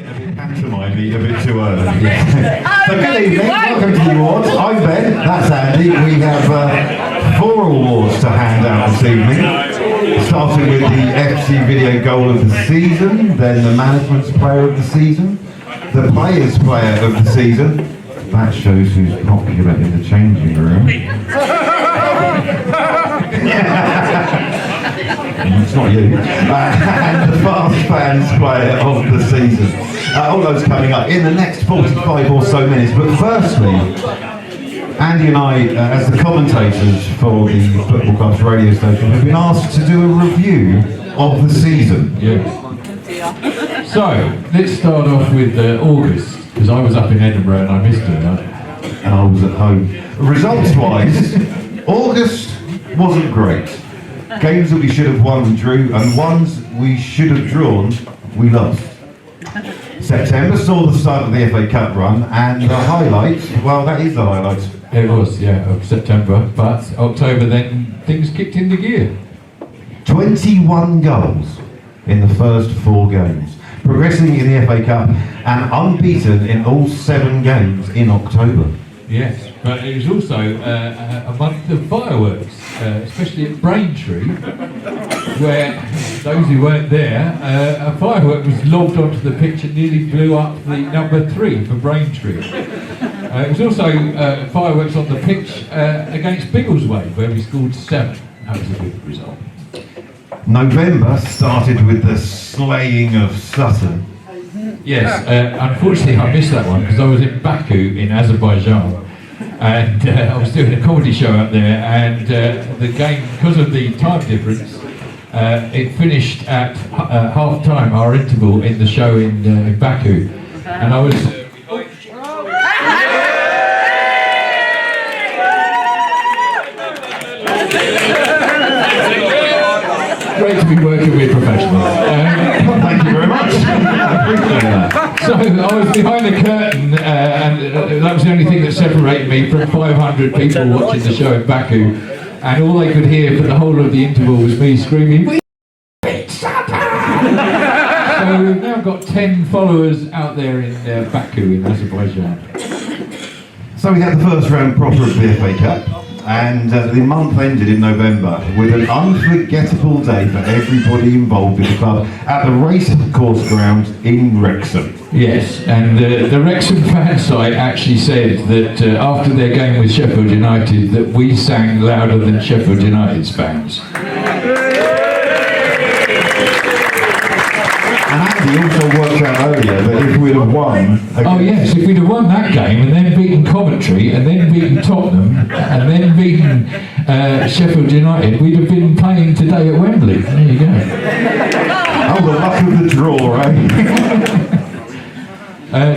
pantomime a bit too early. So good evening, welcome to the awards. I'm Ben, that's Andy. We have 4 awards to hand out this evening. Starting with the FC Video Goal of the Season, then the Management's Player of the Season, the Players Player of the Season. That shows who's popular in the changing room. It's not you. And the Fast Fans Player of the Season. All those coming up in the next 45 or so minutes. But firstly, Andy and I, as the commentators for the Football Club's radio station, have been asked to do a review of the season. Yes. So, let's start off with August, because I was up in Edinburgh and I missed it. And I was at home. Results-wise, August wasn't great. Games that we should have won, we drew, and ones we should have drawn, we lost. September saw the start of the FA Cup run, and the highlight, well, that is the highlight. It was, yeah, of September, but October then things kicked into gear. 21 goals in the first 4 games, progressing in the FA Cup and unbeaten in all 7 games in October. Yes, but it was also a month of fireworks, especially at Braintree, where those who weren't there, a firework was lobbed onto the pitch and nearly blew up the number 3 for Braintree. It was also fireworks on the pitch against Biggleswade, where we scored 7. That was a good result. November started with the slaying of Sutton. Yes, unfortunately I missed that one because I was in Baku in Azerbaijan, and I was doing a comedy show up there, and the game, because of the time difference, it finished at half time, our interval in the show in Baku, and I was great to be working with professionals. Thank you very much. So I was behind the curtain, and that was the only thing that separated me from 500 people watching the show in Baku, and all they could hear for the whole of the interval was me screaming, "We beat Sutton!" So we've now got 10 followers out there in Baku in Azerbaijan. So we had the first round proper of the FA Cup, and the month ended in November with an unforgettable day for everybody involved in the club at the racecourse ground in Wrexham. Yes, and the Wrexham fan site actually said that after their game with Sheffield United that we sang louder than Sheffield United's fans. And Andy also worked out earlier that if we'd have won... Oh yes, if we'd have won that game and then beaten Coventry and then beaten Tottenham and then beaten Sheffield United, we'd have been playing today at Wembley. There you go. Oh, the luck of the draw, eh?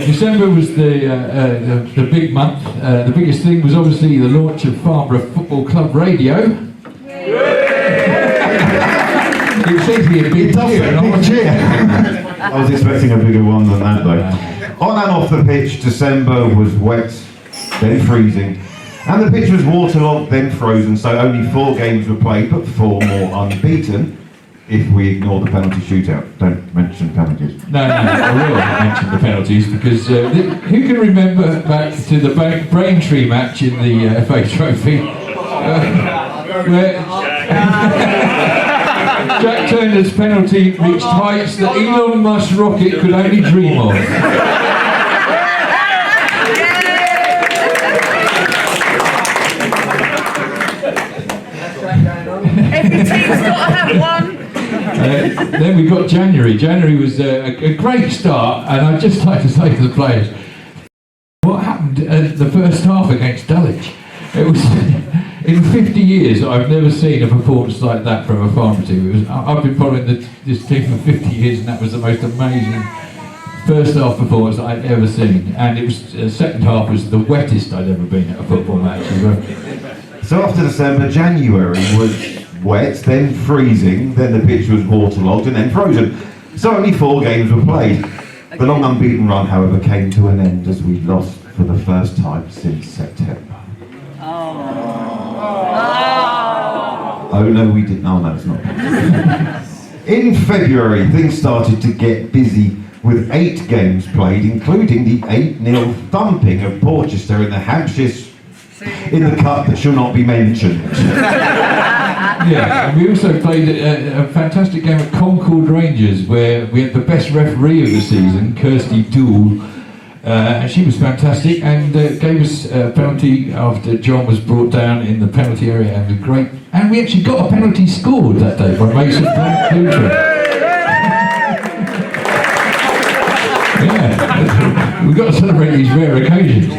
December was the big month. The biggest thing was obviously the launch of Farnborough Football Club Radio. It seems to be a big cheer. I was expecting a bigger one than that though. On and off the pitch, December was wet, then freezing, and the pitch was waterlogged, then frozen, so only 4 games were played, but 4 more unbeaten, if we ignore the penalty shootout. Don't mention penalties. No, I will mention the penalties, because who can remember back to the Braintree match in the FA Trophy, where Jack Turner's penalty reached heights that Elon Musk's rocket could only dream of. Every team's got to have one. Then we got January. January was a great start, and I'd just like to say to the players, what happened at the first half against Dulwich? It was... In 50 years, I've never seen a performance like that from a Farnborough team. I've been following this team for 50 years, and that was the most amazing first half performance I've ever seen. And it was second half was the wettest I'd ever been at a football match as well. So after December, January was wet, then freezing, then the pitch was waterlogged, and then frozen. So only 4 games were played. The long unbeaten run, however, came to an end as we lost for the first time since September. Oh no, we didn't. Oh no, it's not. In February, things started to get busy with 8 games played, including the 8-0 thumping of Porchester in the Hampshires in the cup that shall not be mentioned. Yeah, and we also played a fantastic game at Concord Rangers where we had the best referee of the season, Kirsty Dool, and she was fantastic and gave us a penalty after John was brought down in the penalty area and was great. And we actually got a penalty scored that day by Mason Plumpton. Yeah, we've got to celebrate these rare occasions.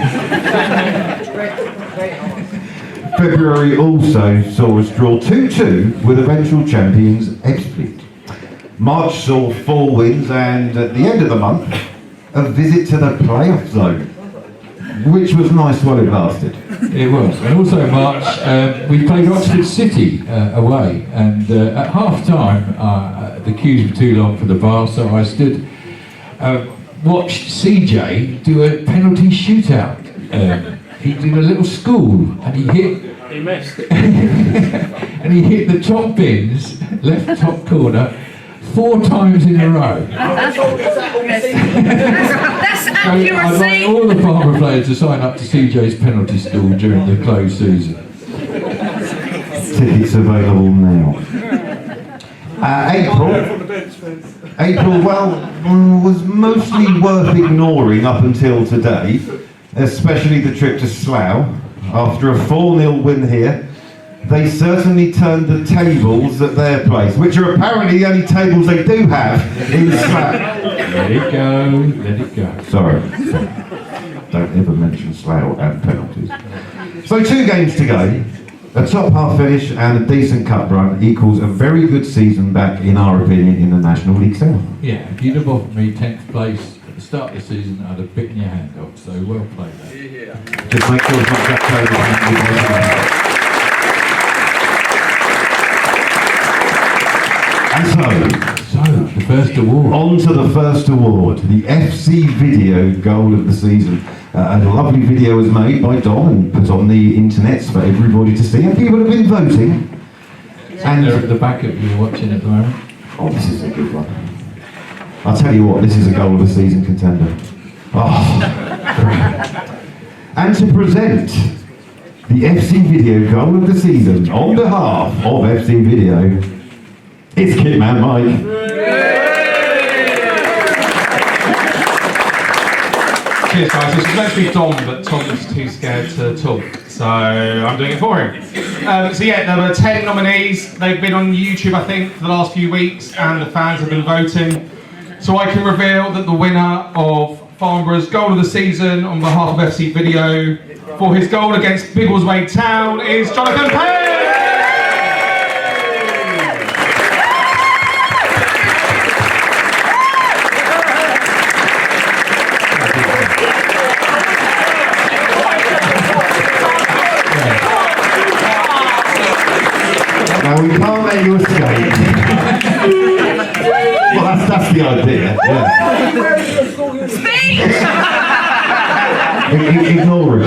February also saw us draw 2-2 with eventual champions Ebbsfleet. March saw 4 wins and at the end of the month a visit to the playoff zone, which was nice while it lasted. It was. And also in March we played Oxford City away and at half time the queues were too long for the bar, so I stood watched CJ do a penalty shootout. He did a little school and he missed and he hit the top bins, left top corner 4 times in a row. That's I'd like accuracy. all the Farnborough players to sign up to CJ's penalty school during the closed season. Tickets available now. April, was mostly worth ignoring up until today, especially the trip to Slough. After a 4-0 win here, they certainly turned the tables at their place, which are apparently the only tables they do have in Slough. Let it go, let it go. Sorry. Don't ever mention Slough and penalties. So 2 games to go. A top half finish and a decent cup run equals a very good season back, in our opinion, in the National League South. Yeah, if you'd have offered me 10th place at the start of the season, I'd have bitten your hand off, so well played. Just make sure it's not that close. And so, The first award. on to the first award, the FC Video Goal of the Season. A lovely video was made by Dom and put on the internet for everybody to see, and people have been voting. And They're at the back of you watching at the moment. oh, this is a good one. I'll tell you what, this is a Goal of the Season contender. Oh, great. And to present the FC Video Goal of the Season on behalf of FC Video, it's Kitman Mike. Cheers guys, this was meant to be Dom, but Tom was too scared to talk, so I'm doing it for him. So yeah, there were 10 nominees. They've been on YouTube, I think, for the last few weeks, and the fans have been voting. So I can reveal that the winner of Farnborough's Goal of the Season on behalf of FC Video for his goal against Biggleswade Town is Jonathan Payne! Now we can't let you escape. Well, that's the idea. Yeah. Speech! Ignore it.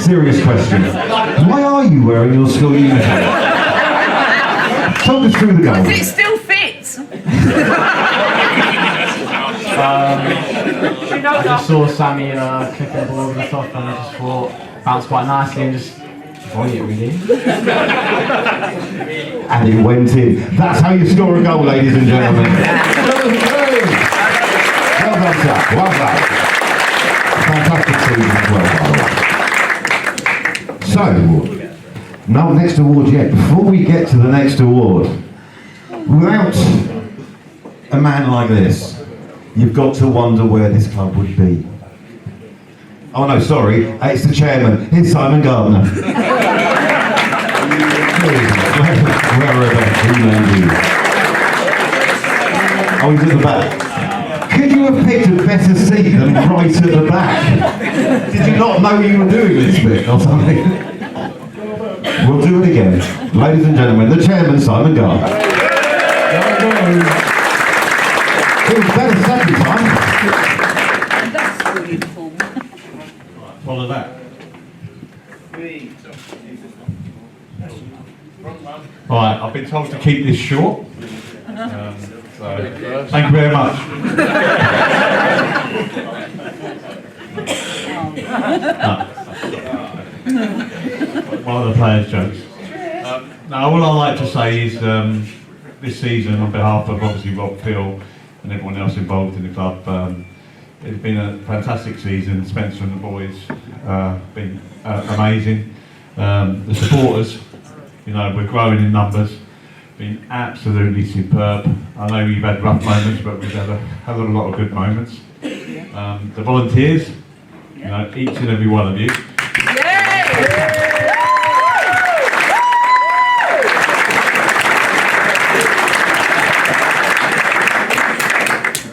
Serious question. Why are you wearing your school uniform? Talk us through the goal. It still fits. I just saw Sammy kicking balls and stuff, and I just thought bounced quite nicely and just volley it really. And it went in. That's how you score a goal, ladies and gentlemen. Well done, sir. Well done. Fantastic season as well, by the way. So, no next award yet. Before we get to the next award, without a man like this, you've got to wonder where this club would be. Oh no, sorry, it's the chairman. It's Simon Gardner. Where are they? Oh, he's at the back. Could you have picked a better seat than right at the back? Did you not know you were doing this bit or something? We'll do it again. Ladies and gentlemen, the chairman, Simon Gardner. It was better second time. That's beautiful. Follow that. Right, I've been told to keep this short. So So, thank you very much. One of the players' jokes. Now, all I'd like to say is this season, on behalf of obviously Rob, Phil, and everyone else involved in the club, it's been a fantastic season. Spencer and the boys been amazing. The supporters, you know, we're growing in numbers. Been absolutely superb. I know you've had rough moments, but we've had a lot of good moments. The volunteers, you know, each and every one of you.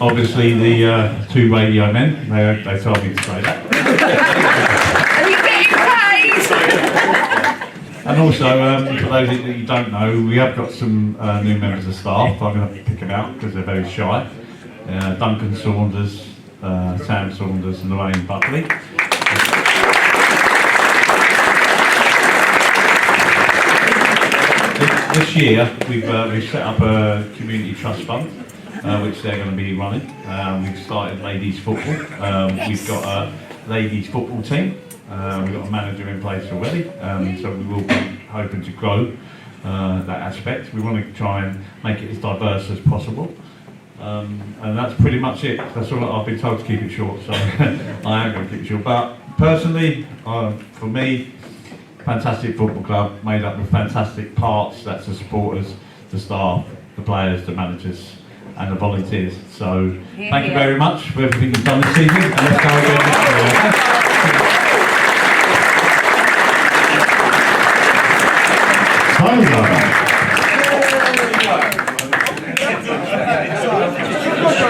Obviously, the two radio men, they told me to say that. Are you getting paid? And also, for those that you don't know, we have got some new members of staff. I'm going to pick them out because they're very shy. Duncan Saunders, Sam Saunders and Lorraine Buckley. This year, we've set up a community trust fund, which they're going to be running. We've started ladies football. We've got a ladies football team. We've got a manager in place already, so we will be hoping to grow that aspect. We want to try and make it as diverse as possible. And that's pretty much it. That's all I've been told to keep it short, so I am going to keep it short. But personally, for me, fantastic football club made up of fantastic parts. That's the supporters, the staff, the players, the managers, and the volunteers. So thank you very much for everything you've done this season, and let's go again next year.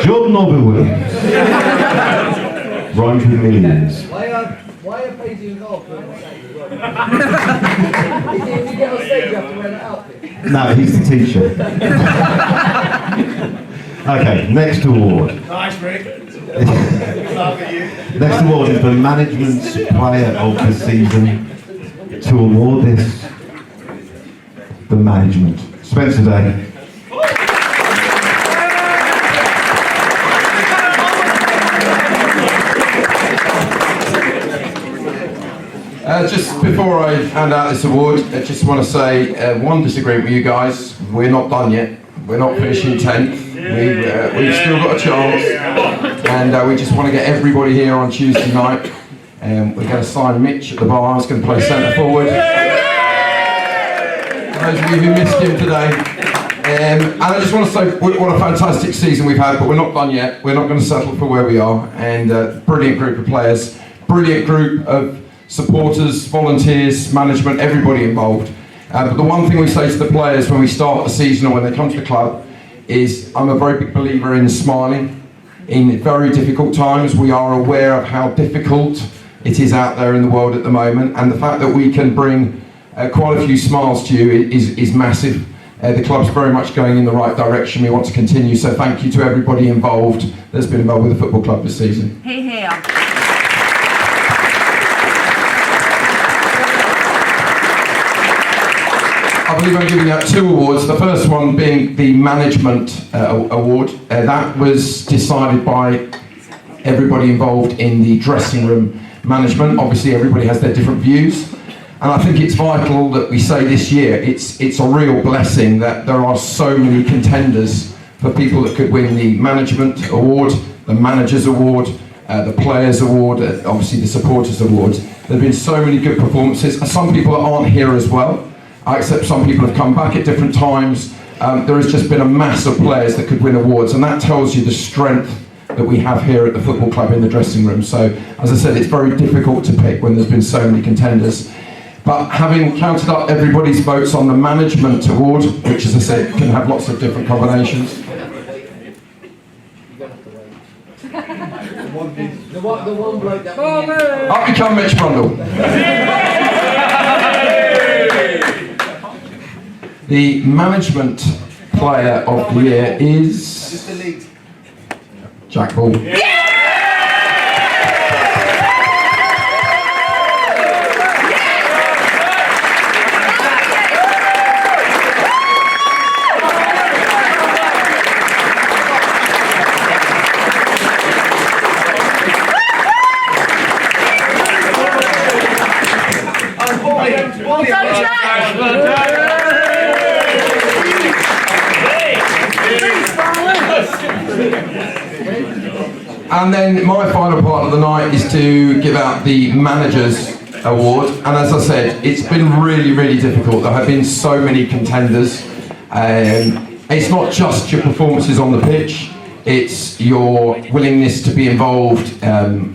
John Nobel Williams. Rhymes with millions. Why are Paisy and golf doing that? If you get on stage, you have to wear that outfit. No, he's the teacher. Okay, next award. Nice, Rick. Next award is the Management's Player of the Season. To award this, the management. Spencer Day. Just before I hand out this award, I just want to say one disagreement with you guys. We're not done yet. We're not finishing 10th. We've still got a chance, and we just want to get everybody here on Tuesday night. We're going to sign Mitch at the bar. He's going to play centre forward. For those of you who missed him today. And I just want to say what a fantastic season we've had, but we're not done yet. We're not going to settle for where we are. And brilliant group of players, brilliant group of supporters, volunteers, management, everybody involved. But the one thing we say to the players when we start the season or when they come to the club is I'm a very big believer in smiling. In very difficult times, we are aware of how difficult it is out there in the world at the moment, and the fact that we can bring quite a few smiles to you is massive. The club's very much going in the right direction. We want to continue, so thank you to everybody involved that's been involved with the football club this season. Hear, hear. I believe I'm giving out two awards. The first one being the management award. That was decided by everybody involved in the dressing room management. Obviously, everybody has their different views, and I think it's vital that we say this year it's a real blessing that there are so many contenders for people that could win the management award, the managers award, the players award, obviously the supporters award. There have been so many good performances. Some people aren't here as well. I accept some people have come back at different times. There has just been a mass of players that could win awards, and that tells you the strength that we have here at the football club in the dressing room. So, as I said, it's very difficult to pick when there's been so many contenders. But having counted up everybody's votes on the management award, which, as I said, can have lots of different combinations. The one bloke that Up you come, Mitch Brundle. The management player of the year is Jack Ball. And then my final part of the night is to give out the Managers Award. And as I said, it's been really, really difficult. There have been so many contenders. It's not just your performances on the pitch, it's your willingness to be involved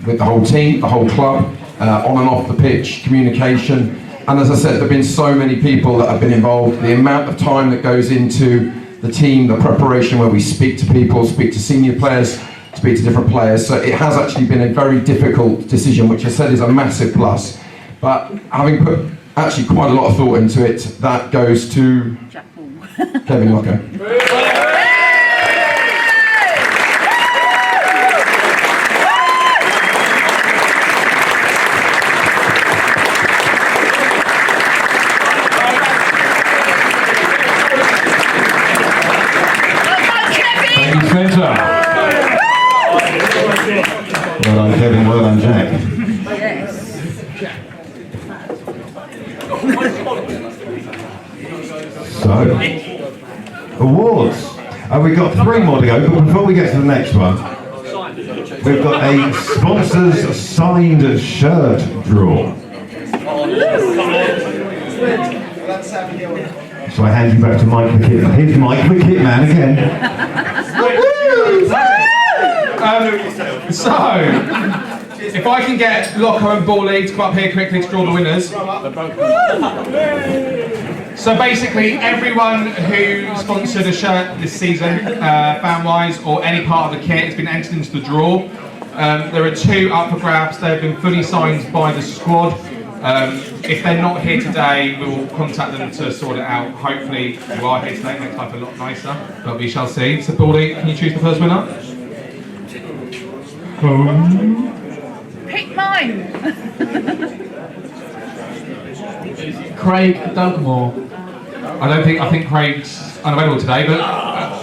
with the whole team, the whole club, on and off the pitch, communication. And as I said, there have been so many people that have been involved. The amount of time that goes into the team, the preparation where we speak to people, speak to senior players, speak to different players. So it has actually been a very difficult decision, which I said is a massive plus. But having put actually quite a lot of thought into it, that goes to Kevin Locker. Thank you, Spencer. Well done, Kevin. Well done, Jack. So, awards. We've got 3 more to go, but before we get to the next one, we've got a sponsors signed shirt draw. So I hand you back to Mike the Kit Man. Here's Mike the Kit Man again. So, if I can get Loco and Bally to come up here quickly to draw the winners. So basically, everyone who sponsored a shirt this season, fan-wise, or any part of the kit has been entered into the draw. There are 2 up for grabs. They've been fully signed by the squad. If they're not here today, we will contact them to sort it out. Hopefully, you are here today, makes life a lot nicer, but we shall see. So, Bally, can you choose the first winner? Pick mine. Craig Dugmore. I think Craig's unavailable today, but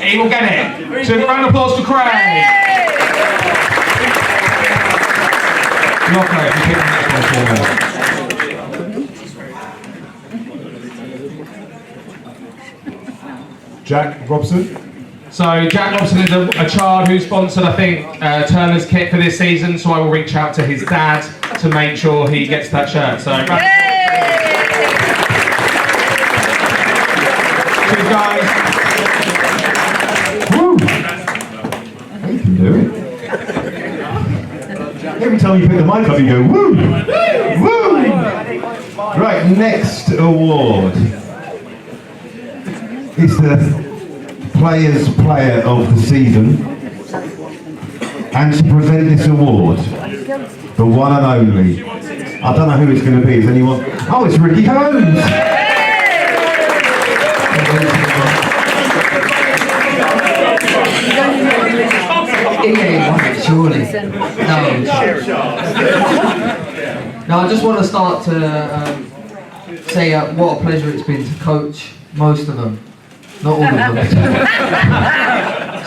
he will get it. So, round of applause for Craig. Loco, if you pick the next one for me. Jack Robson. So Jack Robson is a child who sponsored, I think, Turner's kit for this season, so I will reach out to his dad to make sure he gets that shirt. So, cheers guys. Woo! You can do it. Every time you pick the mic up, you go, woo! Woo! Right, next award is the Players' Player of the Season, and to present this award, the one and only, I don't know who it's going to be, is anyone? Oh, it's Ricky Holmes! Surely. No, I just want to start to say what a pleasure it's been to coach most of them. Not all of them.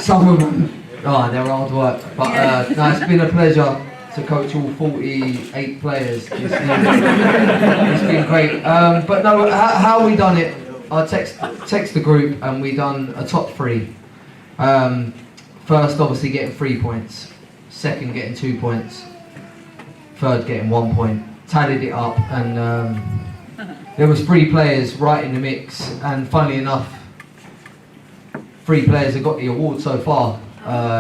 Some of them, they're hard work. But no, it's been a pleasure to coach all 48 players this season. It's been great. But no, how we done it, I text the group and we done a top 3. First, obviously, getting 3 points. Second, getting 2 points. Third, getting 1 point. Tallied it up, and there was 3 players right in the mix. And funnily enough, 3 players have got the award so far.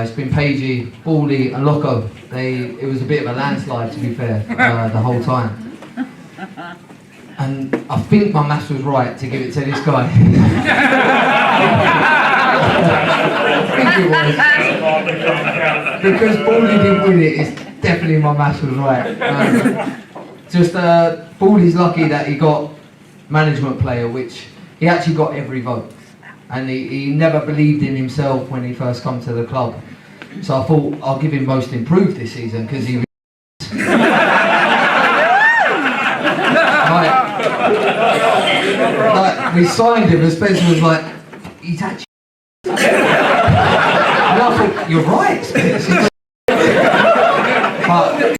It's been Pagey, Bally, and Loco. It was a bit of a landslide, to be fair, the whole time. And I think my maths was right to give it to this guy. I think it was. Because Bally didn't win it, it's definitely my maths was right. Bally's lucky that he got management player, which he actually got every vote. And he never believed in himself when he first come to the club. So I thought I'll give him most improved this season because he like, we signed him and Spencer was like, he's actually and I thought, you're right, Spencer. But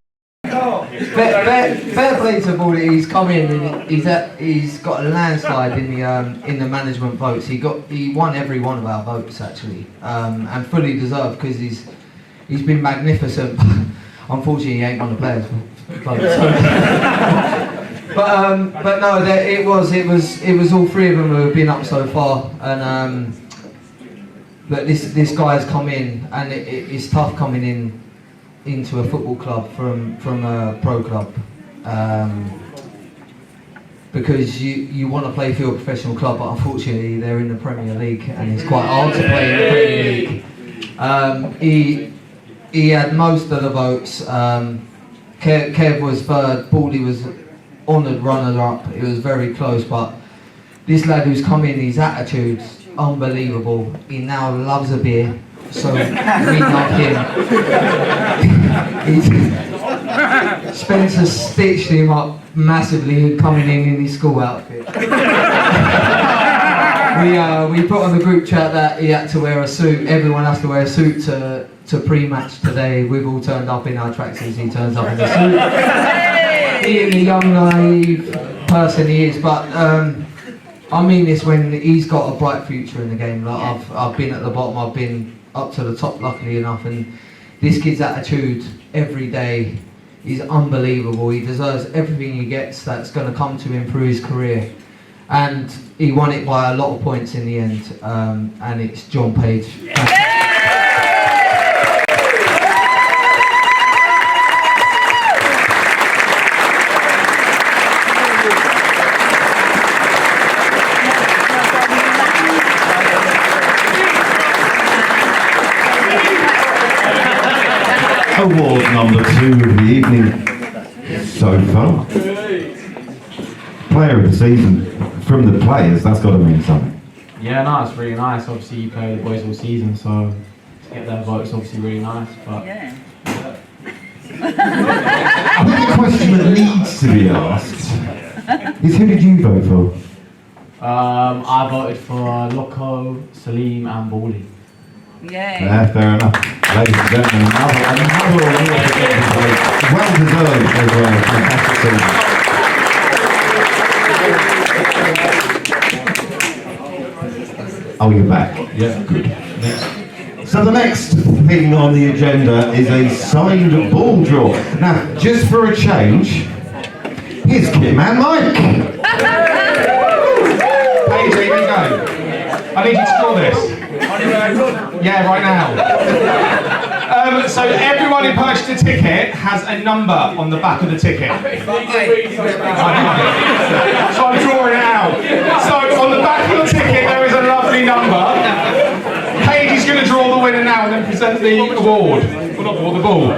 fair play to Bally, he's come in and he's got a landslide in the management votes. He won every one of our votes actually, and fully deserved because he's been magnificent. Unfortunately, he ain't one of the players. But no, it was all three of them who have been up so far, and but this guy's come in, and it's tough coming into a football club from a pro club, because you want to play for your professional club, but unfortunately they're in the Premier League, and it's quite hard to play in the Premier League. He had most of the votes. Kev was third. Baldy was honoured runner-up. It was very close, but this lad who's come in, his attitude's unbelievable. He now loves a beer, so we love him. Spencer stitched him up massively coming in his school outfit. We put on the group chat that he had to wear a suit. Everyone has to wear a suit to pre-match today. We've all turned up in our tracksuits. He turns up in a suit. Being the young, naive person he is, but I mean this when he's got a bright future in the game. Like I've been at the bottom, I've been up to the top, luckily enough, and this kid's attitude every day is unbelievable. He deserves everything he gets that's going to come to him through his career, and he won it by a lot of points in the end. And it's John Page. Award number 2 of the evening so far. Player of the season from the players, that's got to mean something. Yeah, no, it's really nice. Obviously, you play the boys all season, so to get their votes is obviously really nice. But Yeah. I think the question that needs to be asked is, who did you vote for? I voted for Loco, Salim, and Baldy. Yeah. Yeah, fair enough. Ladies and gentlemen, another award for everybody. Well deserved as well. Fantastic season. Oh, you're back. Yeah. Good. So the next thing on the agenda is a signed ball draw. Now, just for a change, here's Kitman Mike. Hey, here you go. I need you to draw this. Yeah, right now. So everyone who purchased a ticket has a number on the back of the ticket. So I'm drawing it out. So on the back of the ticket there is a lovely number. Paige is going to draw the winner now and then present the award. Well, not the ball.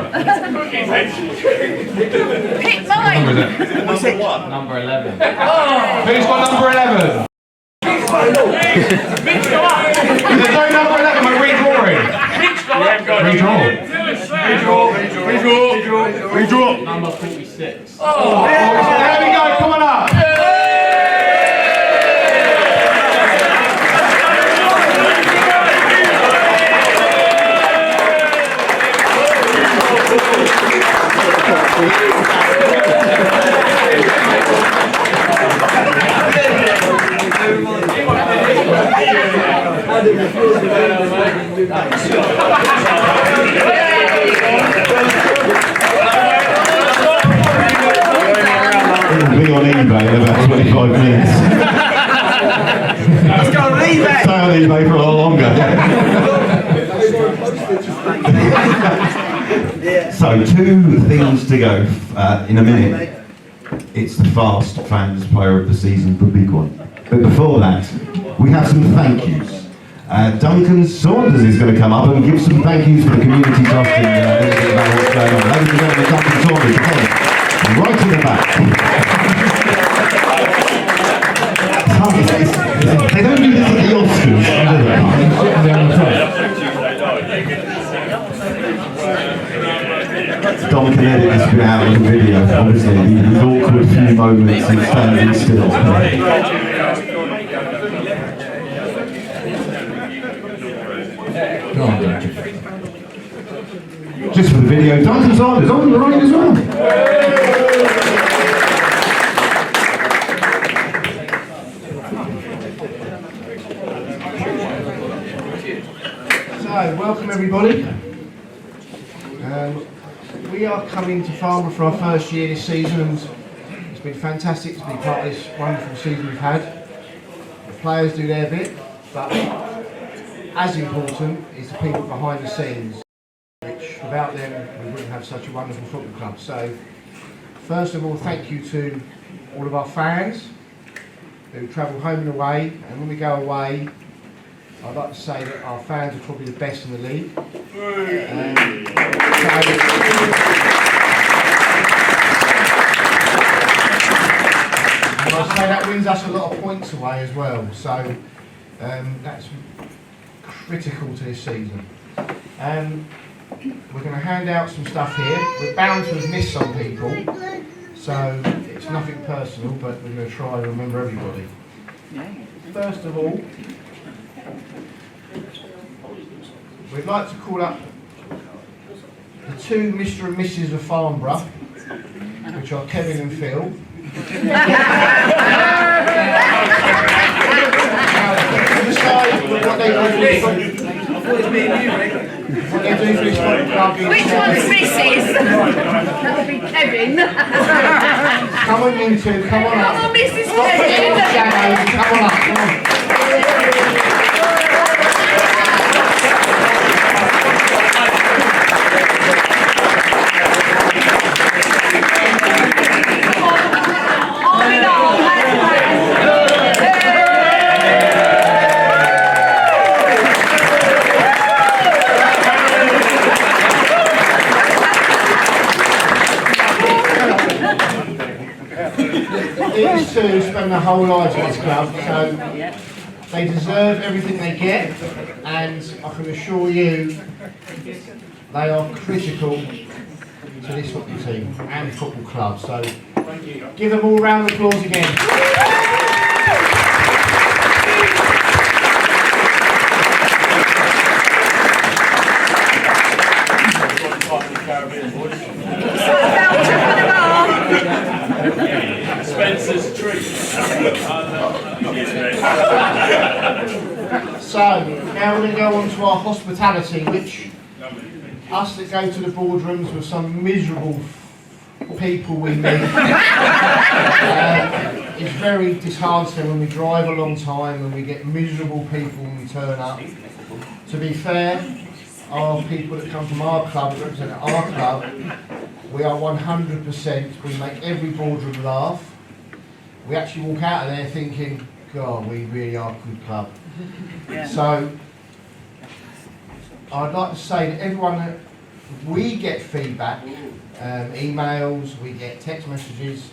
Pick mine. Number is it? Number 11. Who's got number 11? There's no number 11, we're redrawing. Redraw. Number 46. There we go, come on up. It'll be on eBay in about 25 minutes. Let's go on eBay. Stay on eBay for a lot longer. So 2 things to go in a minute. It's the Fast Fans Player of the Season, the big one. But before that, we have some thank yous. Duncan Saunders is going to come up and give some thank yous for the community trust and a little bit about what's going on. Ladies and gentlemen, Duncan Saunders, again, right in the back. They don't do this at the Oscars, do they? Dom can edit this bit out of the video, obviously. These awkward few moments and standing still. Go on, Duncan. Just for the video, Duncan Saunders on the right as well. So, welcome everybody. We are coming to Farnborough for our first year this season, and it's been fantastic to be part of this wonderful season we've had. The players do their bit, but as important is the people behind the scenes, which without them we wouldn't have such a wonderful football club. So first of all, thank you to all of our fans who travel home and away, and when we go away, I'd like to say that our fans are probably the best in the league. So, and I'd say that wins us a lot of points away as well, so that's critical to this season. We're going to hand out some stuff here. We're bound to have missed some people, so it's nothing personal, but we're going to try and remember everybody. First of all, we'd like to call up the two Mr. and Mrs. of Farnborough, which are Kevin and Phil. What they do for this club. Which one's Mrs? That would be Kevin. Come on, you two, come on up. Come on, Mrs. Kevin. Come on up, come on. These two spend their whole lives at this club, so they deserve everything they get, and I can assure you they are critical to this football team and football club. So give them all a round of applause again. Spencer's treat. So now we're going to go on to our hospitality, which us that go to the boardrooms with some miserable people we meet, it's very disheartening when we drive a long time and we get miserable people when we turn up. To be fair, our people that come from our club, that represent our club, we are 100%, we make every boardroom laugh. We actually walk out of there thinking, God, we really are a good club. Yeah. So, I'd like to say that everyone that we get feedback, emails, we get text messages,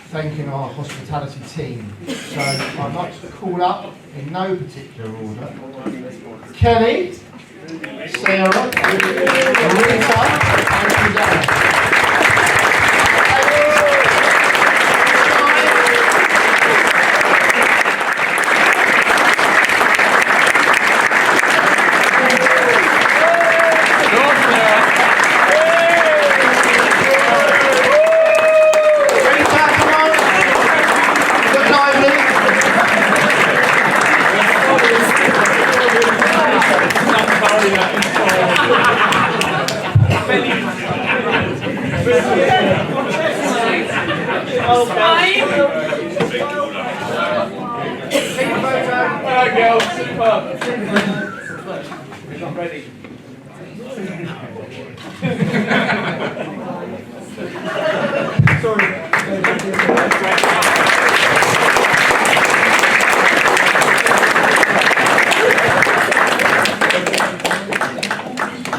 thanking our hospitality team. So, I'd like to call up, in no particular order, Kelly, Sarah, Rita, and Suzanne.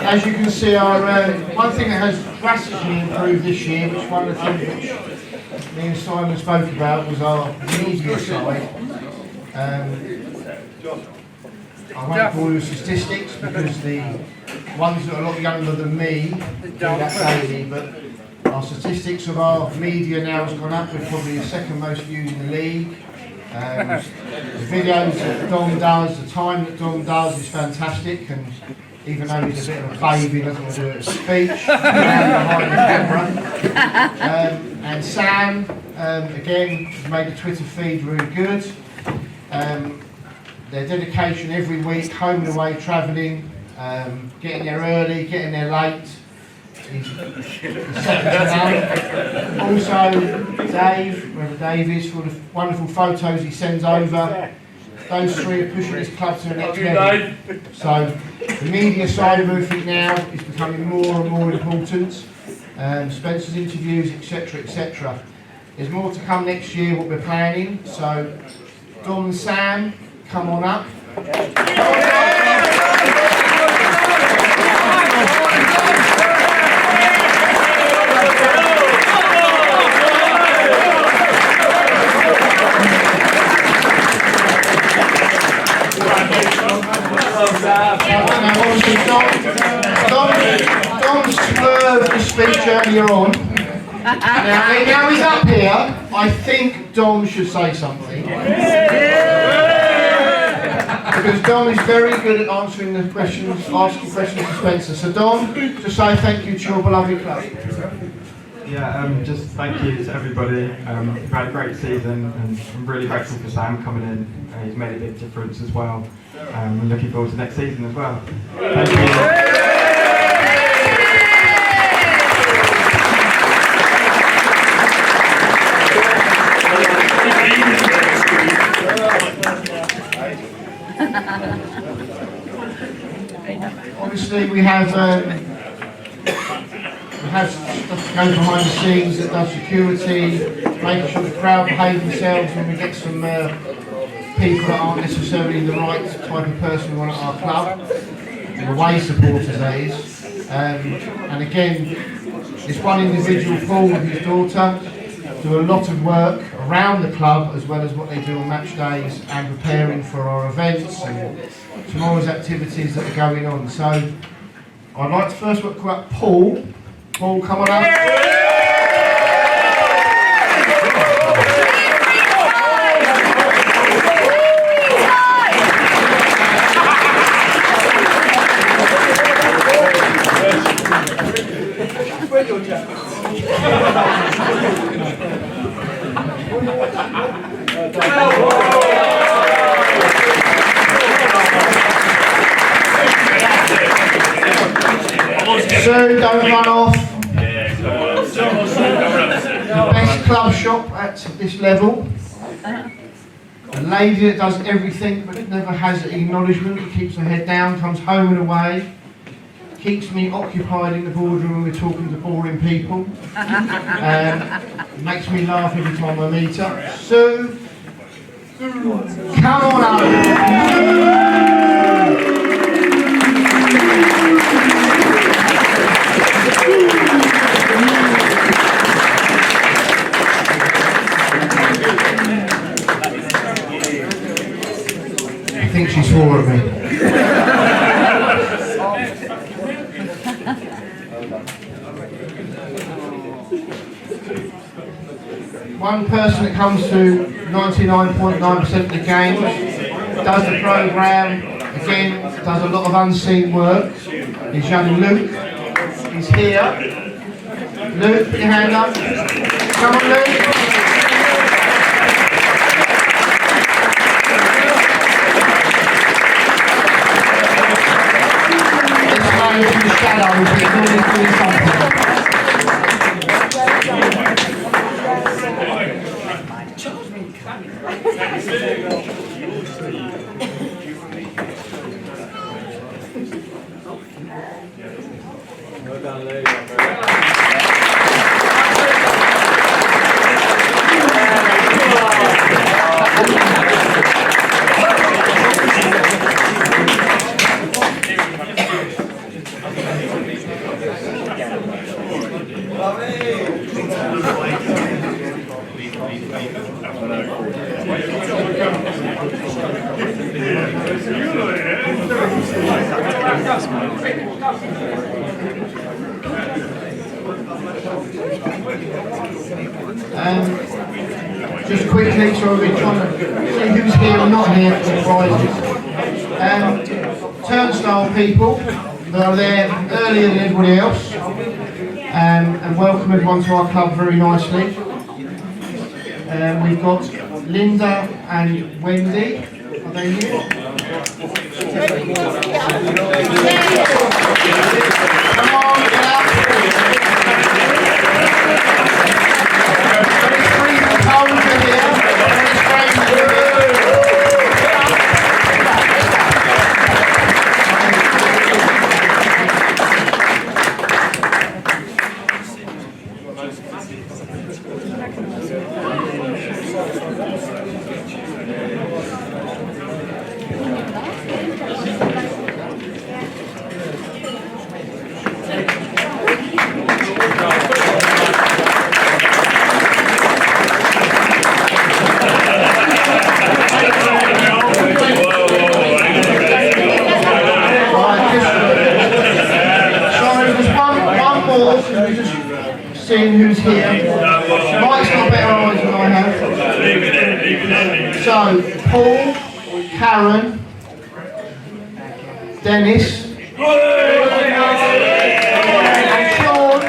As you can see, our one thing that has drastically improved this year, which one of the things which me and Simon spoke about, was our media side. I won't go with statistics because the ones that are a lot younger than me do that daily, but our statistics of our media now has gone up. We're probably the second most viewed in the league. The videos that Dom does, the time that Dom does is fantastic, and even though he's a bit of a baby, he doesn't want to do it as a speech behind the camera. And Sam, again, has made the Twitter feed really good. Their dedication every week, home and away, travelling, getting there early, getting there late, is second to none. Also, Dave, wherever Dave is, for the wonderful photos he sends over. Those three are pushing this club to the next level. So, the media side of everything now is becoming more and more important. Spencer's interviews, etc., etc. There's more to come next year, what we're planning. So, Dom and Sam, come on up. Dom swerved the speech earlier on. Now he's up here, I think Dom should say something. Because Dom is very good at answering the questions, asking questions to Spencer. So Dom, just say thank you to your beloved club. Yeah, just thank you to everybody. We've had a great season and I'm really grateful for Sam coming in. He's made a big difference as well. I'm looking forward to next season as well. Thank you. Obviously we have stuff that goes behind the scenes that does security, making sure the crowd behave themselves when we get some people that aren't necessarily the right type of person we want at our club, the away supporters that is. And again, this one individual, Paul, with his daughter, do a lot of work around the club as well as what they do on match days and preparing for our events and tomorrow's activities that are going on. So I'd like to first call up Paul. Paul, come on up. So don't run off. The best club shop at this level. A lady that does everything but never has acknowledgement, keeps her head down, comes home and away, keeps me occupied in the boardroom when we're talking to boring people. Makes me laugh every time I meet her. Sue, come on up. I think she's for me. One person that comes to 99.9% of the games, does the programme, again, does a lot of unseen work, is young Luke. He's here. Luke, put your hand up. Come on, Luke. Let's go into the shadows, he's always doing something. Just quickly, so we're trying to see who's here and not here for the prizes. Turnstile people that are there earlier than everybody else, and welcome everyone to our club very nicely. We've got Linda and Wendy. Are they here? Come on, get up. we're just seeing who's here. Mike's got better eyes than I have. So, Paul, Karen, Dennis, Sean,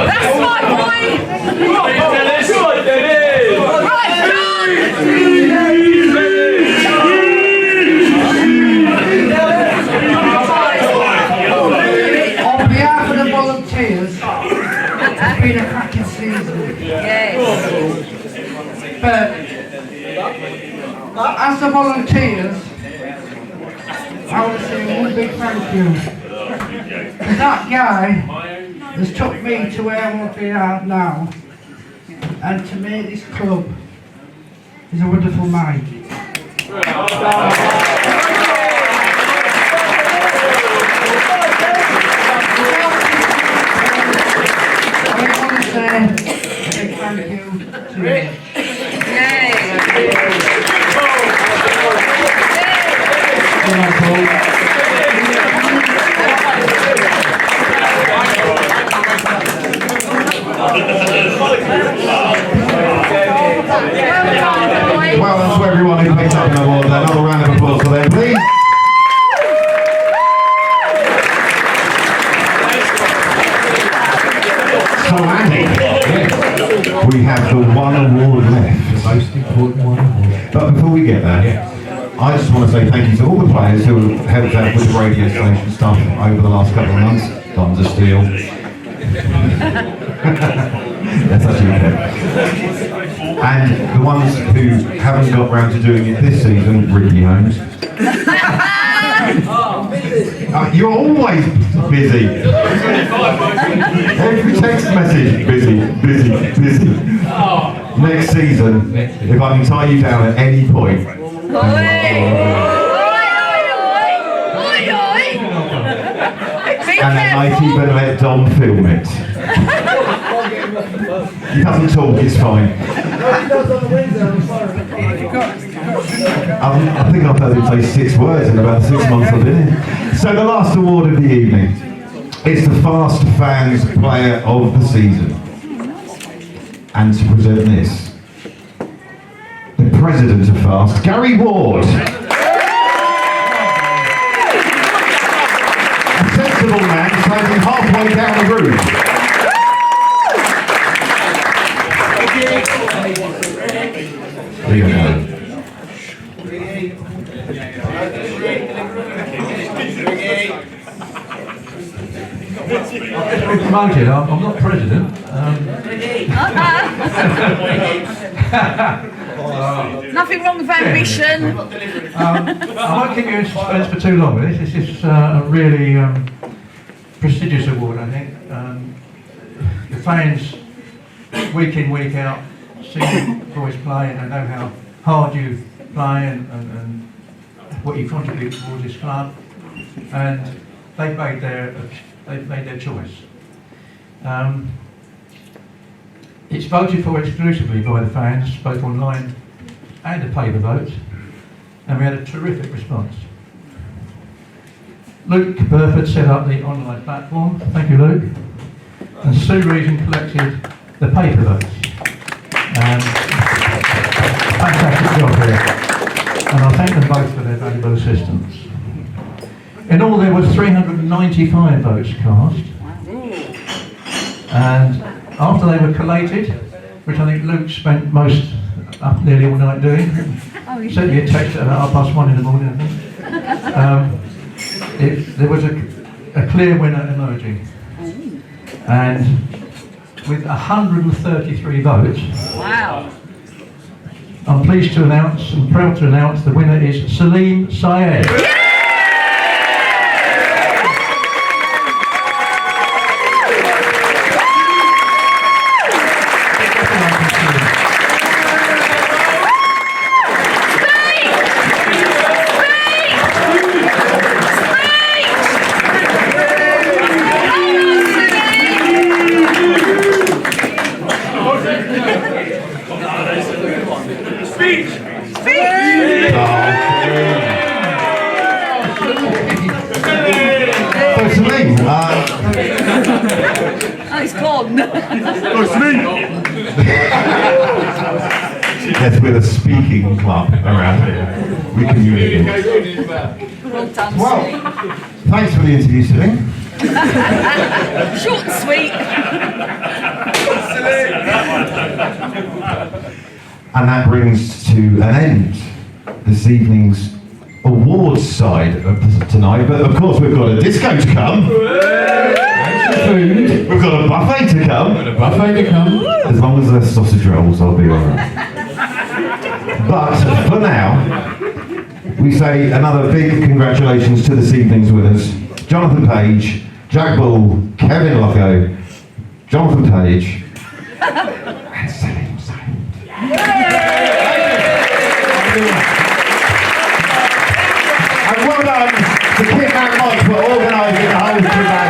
That's my boy! Right, On behalf of the volunteers, it's been a cracking season. Yes. But as the volunteers, I want to say one big thank you. That guy has took me to where I want to be at now, and to me this club is a wonderful mind. I want to say a big thank you to Rich. Well done to everyone who picked up an award. Another round of applause for them, please. So Andy, we have the one award left. The most important one. But before we get there, I just want to say thank you to all the players who have helped out with the radio station stuff over the last couple of months. Diamonds of Steel. That's actually okay. And the ones who haven't got round to doing it this season, Ricky Holmes. You're always busy. Every text message, busy. Next season, if I can tie you down at any point. And I might even let Dom film it. He doesn't talk, it's fine. I think I've heard him say 6 words in about 6 months I've been here. So the last award of the evening is the Fast Fans Player of the Season. And to present this, the President of Fast, Gary Ward. A sensible man standing halfway down the room. There you go. Promoted. I'm not president. Nothing wrong with ambition. I won't keep you in suspense for too long. This is a really prestigious award, I think. The fans, week in, week out, see you boys play and they know how hard you play and what you contribute towards this club. And they've made their choice. It's voted for exclusively by the fans, both online and a paper vote, and we had a terrific response. Luke Burford set up the online platform, thank you Luke, and Sue Reason collected the paper votes. Fantastic job here, and I thank them both for their valuable assistance. In all there was 395 votes cast, and after they were collated, which I think Luke spent most up nearly all night doing, sent me a text at about 1:30 in the morning, I think. There was a clear winner emerging, and with 133 votes, Wow. I'm pleased to announce and proud to announce the winner is Salim Syed. John. Yes, we're a speaking club around here. We communicate. Well done, Well, thanks for the interview, Celine. sweet. Short and sweet. And that brings to an end this evening's awards side of tonight. But of course, we've got a disco to come. Food. We've got a buffet to come. A buffet to come. As long as there's sausage rolls, I'll be alright. But for now, we say another big congratulations to this evening's winners: Jonathan Page, Jack Bull, Kevin Locko, Jonathan Page, and Celine Saint. And well done to Kit and Mike for organising the whole shebang.